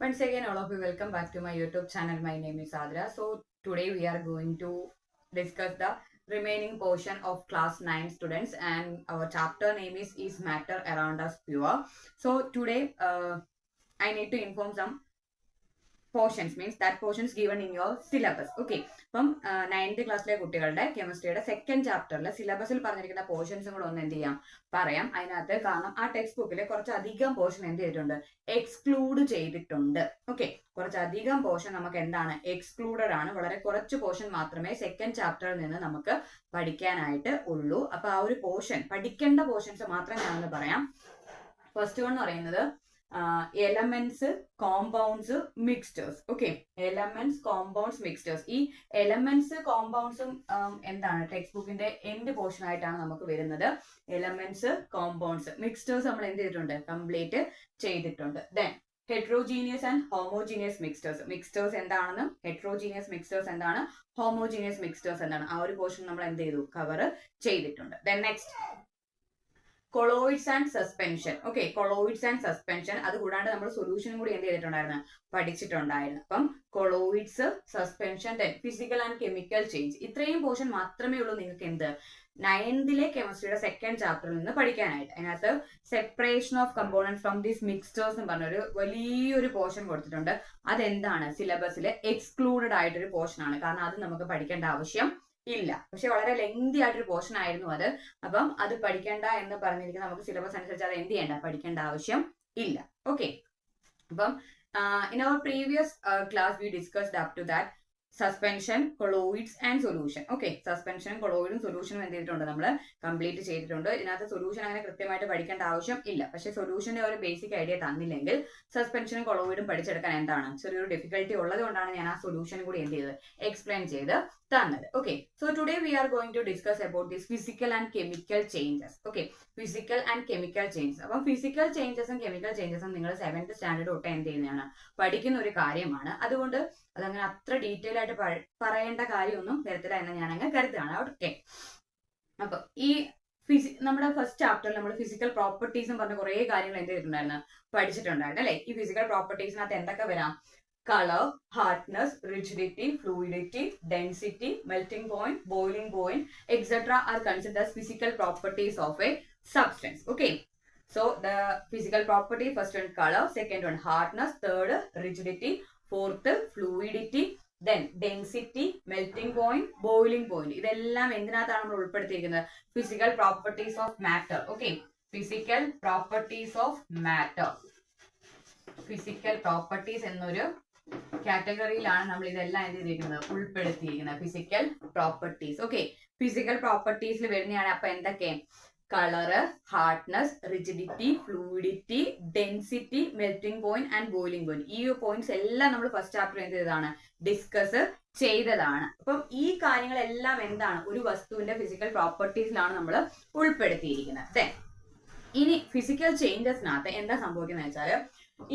Once again, all of you, welcome back to my YouTube channel. My name is Adra. So today we are going to discuss the remaining portion of class 9 students, and our chapter name is Matter Around Us Pure. So today I need to inform some portions means that portions given in your syllabus. Okay, അപ്പം 9th ക്ലാസ്സിലെ കുട്ടികളുടെ കെമിസ്ട്രിയുടെ second ചാപ്റ്ററിൽ സിലബസിൽ പറഞ്ഞിരിക്കുന്ന പോർഷൻസും കൂടെ ഒന്ന് എന്ത് ചെയ്യാം പറയാം. അതിനകത്ത് കാരണം ആ ടെക്സ്റ്റ് ബുക്കിൽ കുറച്ചധികം പോർഷൻ എന്ത് ചെയ്തിട്ടുണ്ട്, എക്സ്ക്ലൂഡ് ചെയ്തിട്ടുണ്ട്. ഓക്കെ, കുറച്ചധികം പോർഷൻ നമുക്ക് എന്താണ് എക്സ്ക്ലൂഡഡ് ആണ്. വളരെ കുറച്ച് പോർഷൻ മാത്രമേ സെക്കൻഡ് ചാപ്റ്ററിൽ നിന്ന് നമുക്ക് പഠിക്കാനായിട്ട് ഉള്ളൂ. അപ്പൊ ആ ഒരു പോർഷൻ പഠിക്കേണ്ട പോർഷൻസ് മാത്രം ഞാനൊന്ന് പറയാം. ഫസ്റ്റ് വൺ എന്ന് പറയുന്നത് elements, compounds, mixtures. Okay, elements, compounds, mixtures. ഈ എലമെന്റ്സ്, കോമ്പൗണ്ട്സും എന്താണ് ടെക്സ്റ്റ് ബുക്കിന്റെ എൻഡ് പോർഷൻ ആയിട്ടാണ് നമുക്ക് വരുന്നത്. എലമെന്റ്സ്, കോമ്പൗണ്ട്സ്, മിക്സ്റ്റേഴ്സ് നമ്മൾ എന്ത് ചെയ്തിട്ടുണ്ട്, കംപ്ലീറ്റ് ചെയ്തിട്ടുണ്ട്. Then heterogeneous and homogeneous mixtures. Mixtures എന്താണെന്നും ഹെട്രോജീനിയസ് മിക്സ്റ്റേഴ്സ് എന്താണ്, ഹോമോജീനിയസ് മിക്സ്റ്റേഴ്സ് എന്താണ്, ആ ഒരു പോർഷൻ നമ്മൾ എന്ത് ചെയ്തു, കവർ ചെയ്തിട്ടുണ്ട്. Then next colloids and suspension. Okay, colloids and suspension, അത് കൂടാണ്ട് നമ്മൾ സൊല്യൂഷനും കൂടി എന്ത് ചെയ്തിട്ടുണ്ടായിരുന്നു, പഠിച്ചിട്ടുണ്ടായിരുന്നു. അപ്പം colloids, suspension, then physical and chemical change. ഇത്രയും പോർഷൻ മാത്രമേ ഉള്ളൂ നിങ്ങൾക്ക് എന്ത് 9th കെമിസ്ട്രിയുടെ സെക്കൻഡ് ചാപ്റ്ററിൽ നിന്ന് പഠിക്കാനായിട്ട്. അതിനകത്ത് separation of components from these mixtures എന്ന് പറഞ്ഞൊരു വലിയൊരു പോർഷൻ കൊടുത്തിട്ടുണ്ട്. അതെന്താണ്, സിലബസിൽ എക്സ്ക്ലൂഡഡ് ആയിട്ടൊരു പോർഷൻ ആണ്. കാരണം അത് നമുക്ക് പഠിക്കേണ്ട ആവശ്യം ഇല്ല. പക്ഷെ വളരെ ലെങ്തി ആയിട്ടൊരു പോർഷൻ ആയിരുന്നു അത്. അപ്പം അത് പഠിക്കേണ്ട എന്ന് പറഞ്ഞിരിക്കുന്നത് നമുക്ക് സിലബസ് അനുസരിച്ച് അത് എന്ത് ചെയ്യേണ്ട, പഠിക്കേണ്ട ആവശ്യം ഇല്ല. ഓക്കെ, അപ്പം in our previous class we discussed up to that suspension, colloids and solution. Okay, സസ്പെൻഷനും കൊളോയിഡും സൊല്യൂഷനും എന്ത് ചെയ്തിട്ടുണ്ട്, നമ്മൾ കംപ്ലീറ്റ് ചെയ്തിട്ടുണ്ട്. ഇതിനകത്ത് സൊല്യൂഷൻ അങ്ങനെ കൃത്യമായിട്ട് പഠിക്കേണ്ട ആവശ്യം ഇല്ല. പക്ഷെ സൊല്യൂഷന്റെ ഒരു ബേസിക് ഐഡിയ തന്നില്ലെങ്കിൽ സസ്പെൻഷനും കൊളോയിഡും പഠിച്ചെടുക്കാൻ എന്താണ് ചെറിയൊരു ഡിഫിക്കൽട്ടി ഉള്ളത് കൊണ്ടാണ് ഞാൻ ആ സൊല്യൂഷനും കൂടി എന്ത് ചെയ്ത് എക്സ്പ്ലെയിൻ ചെയ്ത് തന്നത്. Okay, so today we are going to discuss about this physical and chemical changes. Okay, physical and chemical changes. അപ്പം ഫിസിക്കൽ ചേഞ്ചസും കെമിക്കൽ ചേഞ്ചസും നിങ്ങൾ 7th സ്റ്റാൻഡേർഡ് തൊട്ട് എന്ത് ചെയ്യുന്നതാണ്, പഠിക്കുന്ന ഒരു കാര്യമാണ്. അതുകൊണ്ട് അതങ്ങനെ അത്ര ഡീറ്റെയിൽ ആയിട്ട് പറയേണ്ട കാര്യമൊന്നും വരത്തില്ല എന്ന് ഞാൻ അങ്ങ് കരുതുകയാണ്. ഓക്കെ, അപ്പൊ ഈ നമ്മുടെ ഫസ്റ്റ് ചാപ്റ്ററിൽ നമ്മൾ ഫിസിക്കൽ പ്രോപ്പർട്ടീസും പറഞ്ഞ കുറെ കാര്യങ്ങൾ എന്ത് ചെയ്തിട്ടുണ്ടായിരുന്നു, പഠിച്ചിട്ടുണ്ടായിരുന്നു അല്ലെ. ഈ ഫിസിക്കൽ പ്രോപ്പർട്ടീസിനകത്ത് എന്തൊക്കെ വരാം, color, hardness, rigidity, fluidity, density, melting point, boiling point, etc. are considered as physical properties of a substance. Okay, so the physical property, first one color, second one hardness, third rigidity, fourth fluidity, then density, melting point, boiling point. ഇതെല്ലാം എന്തിനകത്താണ് നമ്മൾ ഉൾപ്പെടുത്തിയിരിക്കുന്നത്, physical properties of matter. Okay, physical properties of matter. Physical properties എന്നൊരു കാറ്റഗറിയിലാണ് നമ്മൾ ഇതെല്ലാം എന്ത് ചെയ്തിരിക്കുന്നത്, ഉൾപ്പെടുത്തിയിരിക്കുന്നത്. Physical properties. Okay, physical പ്രോപ്പർട്ടീസിൽ വരുന്നതാണ്. അപ്പൊ എന്തൊക്കെ, colour, hardness, rigidity, fluidity, density, melting point and boiling point. ഈ പോയിന്റ്സ് എല്ലാം നമ്മൾ ഫസ്റ്റ് ചാപ്റ്റർ എന്ത് ചെയ്തതാണ്, ഡിസ്കസ് ചെയ്തതാണ്. അപ്പം ഈ കാര്യങ്ങളെല്ലാം എന്താണ്, ഒരു വസ്തുവിന്റെ ഫിസിക്കൽ പ്രോപ്പർട്ടീസിലാണ് നമ്മൾ ഉൾപ്പെടുത്തിയിരിക്കുന്നത്. ഇനി ഫിസിക്കൽ ചേഞ്ചസിനകത്ത് എന്താ സംഭവിക്കുന്നത് വെച്ചാൽ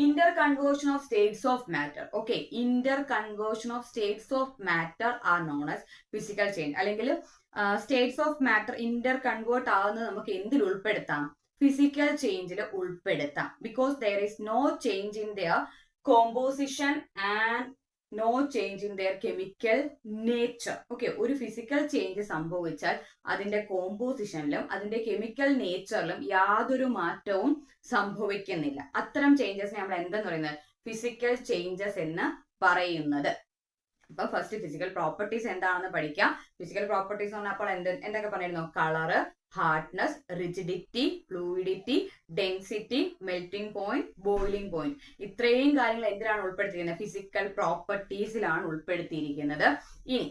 interconversion of states of matter. Okay, interconversion of states of matter are known as physical change. അല്ലെങ്കിൽ states of matter interconvert ആവുന്നത് നമുക്ക് എന്തിൽ ഉൾപ്പെടുത്താം, ഫിസിക്കൽ ചേഞ്ചിൽ ഉൾപ്പെടുത്താം. because there is no change in their composition and no change in their chemical nature. Okay, ഒരു physical change സംഭവിച്ചാൽ അതിന്റെ കോമ്പോസിഷനിലും അതിന്റെ കെമിക്കൽ നേച്ചറിലും യാതൊരു മാറ്റവും സംഭവിക്കുന്നില്ല. അത്തരം ചേഞ്ചസിനെ നമ്മൾ എന്തെന്ന് പറയുന്നത്, ഫിസിക്കൽ ചേഞ്ചസ് എന്ന് പറയുന്നത്. അപ്പൊ ഫസ്റ്റ് ഫിസിക്കൽ പ്രോപ്പർട്ടീസ് എന്താണെന്ന് പഠിക്കാം. ഫിസിക്കൽ പ്രോപ്പർട്ടീസ് എന്ന് പറഞ്ഞപ്പോൾ എന്തൊക്കെ പറഞ്ഞിരുന്നു, colour, hardness, rigidity, fluidity, density, melting point, boiling point. ഇത്രയും കാര്യങ്ങൾ എന്തിനാണ് ഉൾപ്പെടുത്തിയിരിക്കുന്നത്, ഫിസിക്കൽ പ്രോപ്പർട്ടീസിലാണ് ഉൾപ്പെടുത്തിയിരിക്കുന്നത്. ഇനി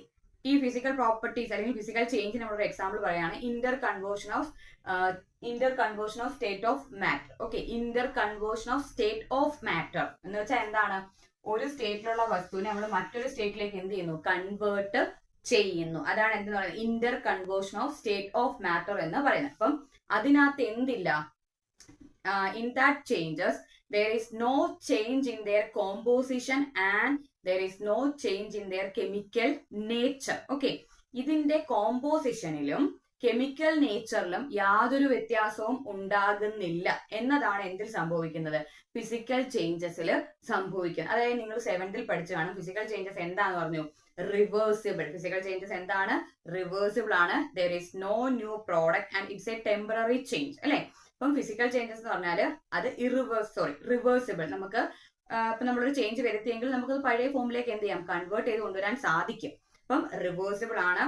ഈ ഫിസിക്കൽ പ്രോപ്പർട്ടീസ് അല്ലെങ്കിൽ ഫിസിക്കൽ ചേഞ്ച് നമ്മളൊരു എക്സാമ്പിൾ പറയാണ്, Inter conversion of state of matter. Okay, Inter conversion of state of matter എന്ന് വെച്ചാൽ എന്താണ്, ഒരു സ്റ്റേറ്റിലുള്ള വസ്തുവിനെ നമ്മൾ മറ്റൊരു സ്റ്റേറ്റിലേക്ക് എന്ത് ചെയ്യുന്നു, കൺവേർട്ട് ചെയ്യുന്നു. അതാണ് എന്തെന്ന് പറയുന്നത്, Inter conversion of state of matter എന്ന് പറയുന്നത്. അപ്പം അതിനകത്ത് എന്തില്ല, in that changes there is no change in their composition and there is no change in their chemical nature. Okay, ഇതിന്റെ കോമ്പോസിഷനിലും കെമിക്കൽ നേച്ചറിലും യാതൊരു വ്യത്യാസവും ഉണ്ടാകുന്നില്ല എന്നതാണ് എന്തിൽ സംഭവിക്കുന്നത്, ഫിസിക്കൽ ചേഞ്ചസിൽ സംഭവിക്കുന്നത്. അതായത് നിങ്ങൾ 7th പഠിച്ചു കാണും ഫിസിക്കൽ ചേഞ്ചസ് എന്താന്ന് പറഞ്ഞു, റിവേഴ്സിബിൾ. ഫിസിക്കൽ ചേഞ്ചസ് എന്താണ്, റിവേഴ്സിബിൾ ആണ്. There is no new product and it's a temporary change അല്ലെ. അപ്പം ഫിസിക്കൽ ചേഞ്ചസ് എന്ന് പറഞ്ഞാൽ അത് റിവേഴ്സിബിൾ. നമുക്ക് ഇപ്പൊ നമ്മളൊരു ചേഞ്ച് വരുത്തിയെങ്കിൽ നമുക്ക് പഴയ ഫോമിലേക്ക് എന്ത് ചെയ്യാം, കൺവേർട്ട് ചെയ്ത് കൊണ്ടുവരാൻ സാധിക്കും. അപ്പം റിവേഴ്സിബിൾ ആണ്.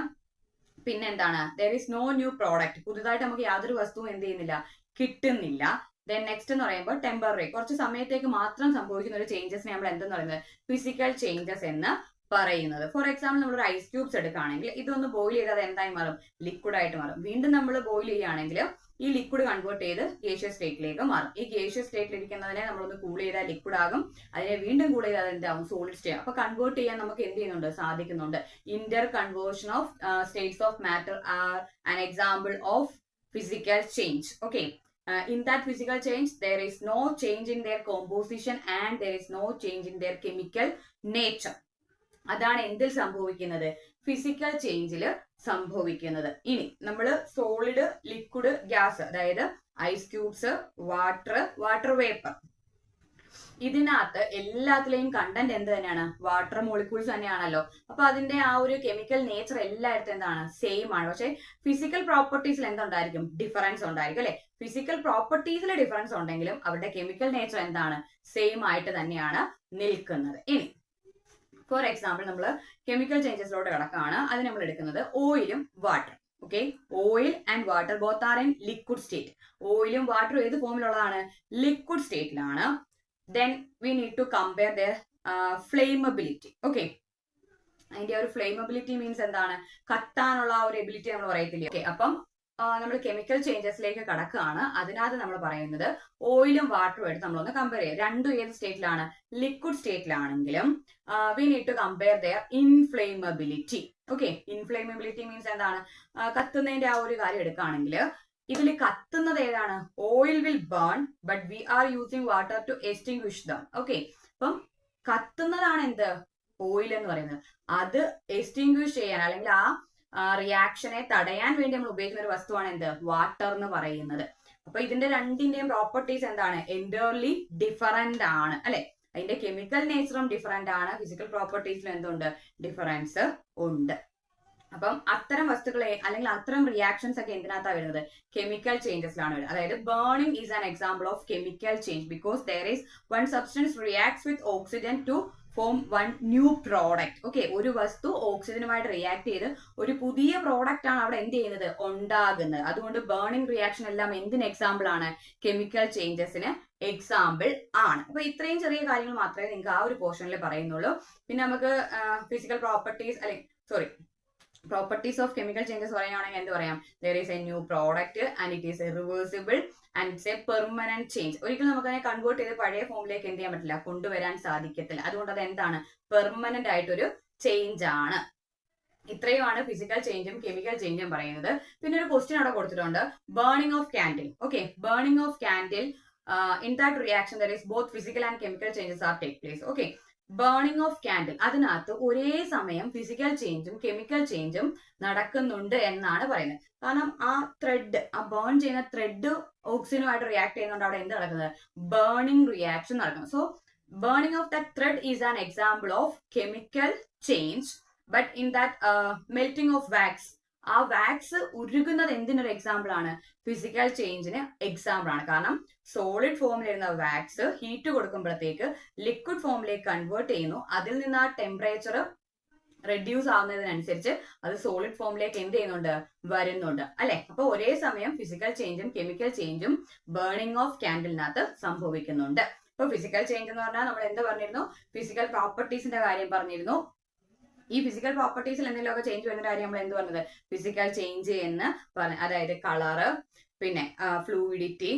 പിന്നെ എന്താണ്, there is no new product, പുതുതായിട്ട് നമുക്ക് യാതൊരു വസ്തുവും എന്ത് ചെയ്യുന്നില്ല, കിട്ടുന്നില്ല. ദെൻ നെക്സ്റ്റ് എന്ന് പറയുമ്പോൾ ടെമ്പററി, കുറച്ച് സമയത്തേക്ക് മാത്രം സംഭവിക്കുന്ന ഒരു ചേഞ്ചസിനെ നമ്മൾ എന്തെന്ന് പറയുന്നത്, ഫിസിക്കൽ ചേഞ്ചസ് എന്ന് പറയുന്നത്. ഫോർ എക്സാമ്പിൾ നമ്മളൊരു ഐസ് ക്യൂബ്സ് എടുക്കുകയാണെങ്കിൽ ഇതൊന്ന് ബോയിൽ ചെയ്ത് അത് എന്തായി മാറും, ലിക്വിഡ് ആയിട്ട് മാറും. വീണ്ടും നമ്മൾ ബോയിൽ ചെയ്യുകയാണെങ്കിൽ ഈ ലിക്വിഡ് കൺവേർട്ട് ചെയ്ത് ഗേഷ്യസ് സ്റ്റേറ്റിലേക്ക് മാറും. ഈ ഗേഷ്യസ് സ്റ്റേറ്റിൽ ഇരിക്കുന്നതിനെ നമ്മളൊന്ന് കൂൾ ചെയ്താൽ ലിക്വിഡ് ആകും, അതിനെ വീണ്ടും കൂൾ ചെയ്താൽ എന്താവും, സോളിഡ് സ്റ്റേറ്റ്. അപ്പൊ കൺവേർട്ട് ചെയ്യാൻ നമുക്ക് എന്ത് ചെയ്യുന്നുണ്ട്, സാധിക്കുന്നുണ്ട്. Inter conversion of states of matter are an example of physical change. Okay. In that physical change, there is no change in their composition and there is no change in their chemical nature. അതാണ് എന്തിൽ സംഭവിക്കുന്നത്, physical ചേഞ്ചിൽ സംഭവിക്കുന്നത്. ഇനി നമ്മൾ solid, liquid, gas, അതായത് ice cubes, water vapour, ഇതിനകത്ത് എല്ലാത്തിലെയും content എന്ത് തന്നെയാണ്, വാട്ടർ മോളിക്യൂൾസ് തന്നെയാണല്ലോ. അപ്പൊ അതിന്റെ ആ ഒരു കെമിക്കൽ നേച്ചർ എല്ലായിടത്തും എന്താണ്, സെയിം ആണ്. പക്ഷെ ഫിസിക്കൽ പ്രോപ്പർട്ടീസിൽ എന്തുണ്ടായിരിക്കും, ഡിഫറൻസ് ഉണ്ടായിരിക്കും അല്ലെ. ഫിസിക്കൽ പ്രോപ്പർട്ടീസിൽ ഡിഫറൻസ് ഉണ്ടെങ്കിലും അവരുടെ കെമിക്കൽ നേച്ചർ എന്താണ്, സെയിം ആയിട്ട് തന്നെയാണ് നിൽക്കുന്നത്. ഇനി ഫോർ എക്സാമ്പിൾ നമ്മൾ കെമിക്കൽ ചേഞ്ചസിലോട്ട് കിടക്കുകയാണ്. അത് നമ്മൾ എടുക്കുന്നത് ഓയിലും water. Okay, oil and water both are in liquid state. ഓയിലും വാട്ടറും ഏത് ഫോമിലുള്ളതാണ്, liquid സ്റ്റേറ്റിലാണ്. Then we need to compare their flammability. Okay, അതിന്റെ ഒരു ഫ്ലെയിമബിലിറ്റി മീൻസ് എന്താണ്, കത്താനുള്ള ആ ഒരു എബിലിറ്റി നമ്മൾ പറയത്തില്ലേ. ഓക്കെ, അപ്പം നമ്മൾ കെമിക്കൽ ചേഞ്ചസിലേക്ക് കടക്കുകയാണ്. അതിനകത്ത് നമ്മൾ പറയുന്നത് ഓയിലും വാട്ടറും എടുത്ത് നമ്മളൊന്ന് കമ്പയർ ചെയ്യാം. രണ്ടും ഏത് സ്റ്റേറ്റിലാണ്, ലിക്വിഡ് സ്റ്റേറ്റിലാണെങ്കിലും we need to compare their inflammability. Okay, inflammability means എന്താണ്, കത്തുന്നതിന്റെ ആ ഒരു കാര്യം എടുക്കുകയാണെങ്കിൽ ഇതിൽ കത്തുന്നത് ഏതാണ്, oil will burn but we are using water to extinguish them. Okay, അപ്പം കത്തുന്നതാണ് എന്ത്, ഓയിൽ എന്ന് പറയുന്നത്. അത് എക്സ്റ്റിംഗ്വിഷ് ചെയ്യാൻ അല്ലെങ്കിൽ ആ റിയാക്ഷനെ തടയാൻ വേണ്ടി നമ്മൾ ഉപയോഗിക്കുന്ന ഒരു വസ്തുവാണ് എന്ത്, വാട്ടർ എന്ന് പറയുന്നത്. അപ്പൊ ഇതിന്റെ രണ്ടിന്റെയും പ്രോപ്പർട്ടീസ് എന്താണ്, എൻറ്റയർലി ഡിഫറന്റ് ആണ് അല്ലെ. അതിന്റെ കെമിക്കൽ നേച്ചറും ഡിഫറന്റ് ആണ്, ഫിസിക്കൽ പ്രോപ്പർട്ടീസിലും എന്തുണ്ട്, ഡിഫറൻസ് ഉണ്ട്. അപ്പം അത്തരം വസ്തുക്കളെ അല്ലെങ്കിൽ അത്തരം റിയാക്ഷൻസ് ഒക്കെ എന്തിനകത്താണ് വരുന്നത്, കെമിക്കൽ ചേഞ്ചസിലാണ് വരുന്നത്. അതായത് burning is an example of chemical change because there is one substance reacts with oxygen to form one new product. Okay, ഒരു വസ്തു ഓക്സിജനുമായിട്ട് റിയാക്ട് ചെയ്ത് ഒരു പുതിയ പ്രോഡക്റ്റ് ആണ് അവിടെ എന്ത് ചെയ്യുന്നത്, ഉണ്ടാകുന്നത്. അതുകൊണ്ട് ബേണിംഗ് റിയാക്ഷൻ എല്ലാം എന്തിന് എക്സാമ്പിൾ ആണ്, കെമിക്കൽ ചേഞ്ചസിന് എക്സാമ്പിൾ ആണ്. അപ്പൊ ഇത്രയും ചെറിയ കാര്യങ്ങൾ മാത്രമേ നിങ്ങൾക്ക് ആ ഒരു പോർഷനിൽ പറയുന്നുള്ളൂ. പിന്നെ നമുക്ക് physical properties properties of chemical changes പറയുകയാണെങ്കിൽ എന്ത് പറയാം, there is A new product and it is reversible and it's A permanent change. ഒരിക്കലും നമുക്ക് അതിനെ കൺവേർട്ട് ചെയ്ത് പഴയ ഫോമിലേക്ക് എന്ത് ചെയ്യാൻ പറ്റില്ല, കൊണ്ടുവരാൻ സാധിക്കത്തില്ല. അതുകൊണ്ട് അത് എന്താണ്, പെർമനന്റ് ആയിട്ടൊരു ചേഞ്ച് ആണ്. ഇത്രയുമാണ് ഫിസിക്കൽ ചേഞ്ചും കെമിക്കൽ ചേഞ്ചും പറയുന്നത്. പിന്നെ ഒരു ക്വസ്റ്റ്യൻ അവിടെ കൊടുത്തിട്ടുണ്ട്, burning of candle. Okay, burning of candle, in that reaction there is both physical and chemical changes are take place. Okay, burning of candle, അതിനകത്ത് ഒരേ സമയം ഫിസിക്കൽ ചേഞ്ചും കെമിക്കൽ ചേഞ്ചും നടക്കുന്നുണ്ട് എന്നാണ് പറയുന്നത്. കാരണം ആ ത്രെഡ്, ആ ബേൺ ചെയ്യുന്ന ത്രെഡ് ഓക്സിജനുമായിട്ട് റിയാക്ട് ചെയ്യുന്നതുകൊണ്ട് അവിടെ എന്ത് നടക്കുന്നത്, ബേണിംഗ് റിയാക്ഷൻ നടക്കുന്നത്. So burning of that thread is an example of chemical change. But in that melting of wax, ആ വാക്സ് ഉരുകുന്നത് എന്തിനൊരു എക്സാമ്പിൾ ആണ്, ഫിസിക്കൽ ചേഞ്ചിന് എക്സാമ്പിൾ ആണ്. കാരണം സോളിഡ് ഫോമിലിരുന്ന വാക്സ് ഹീറ്റ് കൊടുക്കുമ്പോഴത്തേക്ക് ലിക്വിഡ് ഫോമിലേക്ക് കൺവേർട്ട് ചെയ്യുന്നു. അതിൽ നിന്ന് ആ ടെമ്പറേച്ചർ റെഡ്യൂസ് ആവുന്നതിനനുസരിച്ച് അത് സോളിഡ് ഫോമിലേക്ക് എന്ത് ചെയ്യുന്നുണ്ട്, വരുന്നുണ്ട് അല്ലെ. അപ്പൊ ഒരേ സമയം ഫിസിക്കൽ ചേഞ്ചും കെമിക്കൽ ചേഞ്ചും ബേണിംഗ് ഓഫ് കാൻഡിലിനകത്ത് സംഭവിക്കുന്നുണ്ട്. ഇപ്പൊ ഫിസിക്കൽ ചേഞ്ച് എന്ന് പറഞ്ഞാൽ നമ്മൾ എന്ത് പറഞ്ഞിരുന്നു, ഫിസിക്കൽ പ്രോപ്പർട്ടീസിന്റെ കാര്യം പറഞ്ഞിരുന്നു. ഈ ഫിസിക്കൽ പ്രോപ്പർട്ടീസിൽ എന്തെങ്കിലുമൊക്കെ ചേഞ്ച് വരുന്ന കാര്യം നമ്മൾ എന്ത് പറഞ്ഞത്, ഫിസിക്കൽ ചേഞ്ച് എന്ന് പറഞ്ഞു. അതായത് കളറ്, പിന്നെ fluidity,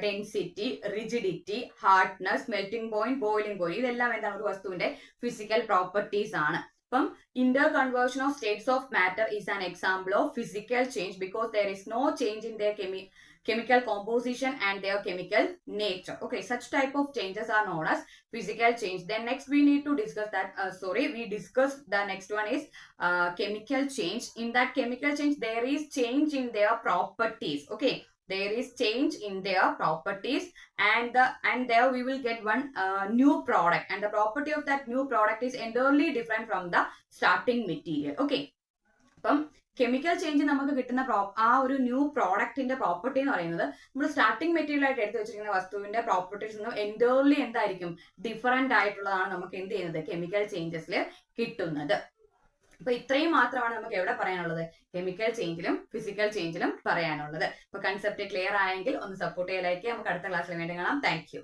density, rigidity, hardness, melting point, boiling point, ഇതെല്ലാം എന്താണ്, ഒരു വസ്തുവിന്റെ ഫിസിക്കൽ പ്രോപ്പർട്ടീസ് ആണ്. അപ്പം interconversion of states of matter is an example of physical change because there is no change in their chemical composition and their chemical nature. Okay, such type of changes are known as physical change. Then next we need to discuss that, we discussed the next one is chemical change. In that chemical change, there is change in their properties. Okay, there is change in their properties, and there we will get one new product, and the property of that new product is entirely different from the starting material. Okay, അപ്പം chemical change നമുക്ക് കിട്ടുന്ന ആ ഒരു new പ്രോഡക്റ്റിന്റെ property എന്ന് പറയുന്നത് നമ്മൾ starting material ആയിട്ട് എടുത്തു വെച്ചിരിക്കുന്ന വസ്തുവിന്റെ പ്രോപ്പർട്ടീസ് നിന്നും എൻറ്റയർലി എന്തായിരിക്കും, ഡിഫറെന്റ് ആയിട്ടുള്ളതാണ് നമുക്ക് എന്ത് ചെയ്യുന്നത്, കെമിക്കൽ ചേഞ്ചസിൽ കിട്ടുന്നത്. അപ്പൊ ഇത്രയും മാത്രമാണ് നമുക്ക് എവിടെ പറയാനുള്ളത്, കെമിക്കൽ ചേഞ്ചിലും ഫിസിക്കൽ ചേഞ്ചിലും പറയാനുള്ളത്. അപ്പൊ കൺസെപ്റ്റ് ക്ലിയർ ആയെങ്കിൽ ഒന്ന് സപ്പോർട്ട് ചെയ്യലായിരിക്കും. നമുക്ക് അടുത്ത ക്ലാസ്സിൽ വേണ്ടി കാണാം. Thank you.